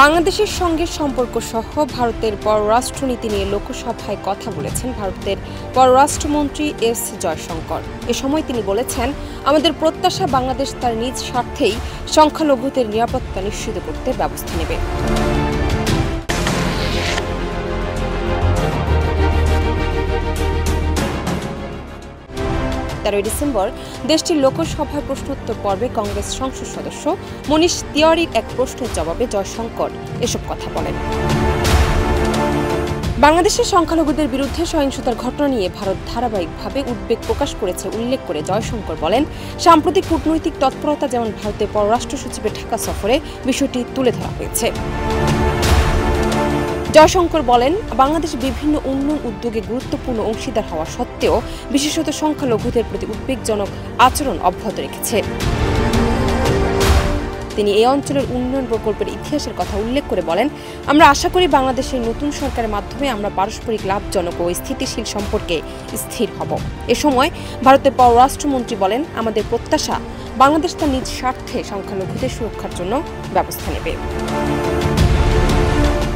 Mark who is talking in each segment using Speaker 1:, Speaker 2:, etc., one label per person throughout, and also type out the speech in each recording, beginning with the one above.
Speaker 1: বাংলাদেশের সঙ্গে সম্পর্ক সহ ভারতের পররাষ্ট্রনীতি নিয়ে লোকসভায় কথা বলেছেন ভারতের পররাষ্ট্রমন্ত্রী এস জয়শঙ্কর। এ সময় তিনি বলেছেন, আমাদের প্রত্যাশা বাংলাদেশ তার নিজ স্বার্থেই সংখ্যালঘুদের নিরাপত্তা নিশ্চিত করতে ব্যবস্থা নেবে। 13 ডিসেম্বর দেশটির লোকসভায় প্রশ্নোত্তর পর্বে কংগ্রেস সংসদ সদস্য মনীষ তিওয়ারির এক প্রশ্নের জবাবে জয়শঙ্কর এসব কথা বলেন। বাংলাদেশের সংখ্যালঘুদের বিরুদ্ধে সহিংসতার ঘটনা নিয়ে ভারত ধারাবাহিকভাবে উদ্বেগ প্রকাশ করেছে উল্লেখ করে জয়শঙ্কর বলেন, সাম্প্রতিক কূটনৈতিক তৎপরতা যেমন ভারতের পররাষ্ট্র সচিবের ঢাকা সফরে বিষয়টি তুলে ধরা হয়েছে। জয়শঙ্কর বলেন, বাংলাদেশ বিভিন্ন উন্নয়ন উদ্যোগে গুরুত্বপূর্ণ অংশীদার হওয়া সত্ত্বেও বিশেষত সংখ্যালঘুদের প্রতি উদ্বেগজনক আচরণ অব্যাহত রেখেছে। তিনি এই অঞ্চলের উন্নয়ন প্রকল্পের ইতিহাসের কথা উল্লেখ করে বলেন, আমরা আশা করি বাংলাদেশের নতুন সরকারের মাধ্যমে আমরা পারস্পরিক লাভজনক ও স্থিতিশীল সম্পর্কে স্থির হব। এ সময় ভারতের পররাষ্ট্রমন্ত্রী বলেন, আমাদের প্রত্যাশা বাংলাদেশ তার নিজ স্বার্থে সংখ্যালঘুদের সুরক্ষার জন্য ব্যবস্থা নেবে।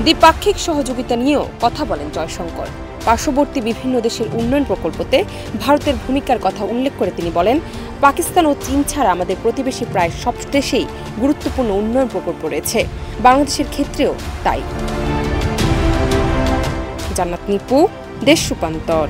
Speaker 1: দ্বিপাক্ষিক সহযোগিতা নিয়েও কথা বলেন জয়শঙ্কর। পার্শ্ববর্তী বিভিন্ন দেশের উন্নয়ন প্রকল্পতে ভারতের ভূমিকার কথা উল্লেখ করে তিনি বলেন, পাকিস্তান ও চীন ছাড়া আমাদের প্রতিবেশী প্রায় সব দেশেই গুরুত্বপূর্ণ উন্নয়ন প্রকল্প রয়েছে, বাংলাদেশের ক্ষেত্রেও তাই। জান্নাত নিপু, দেশ রূপান্তর।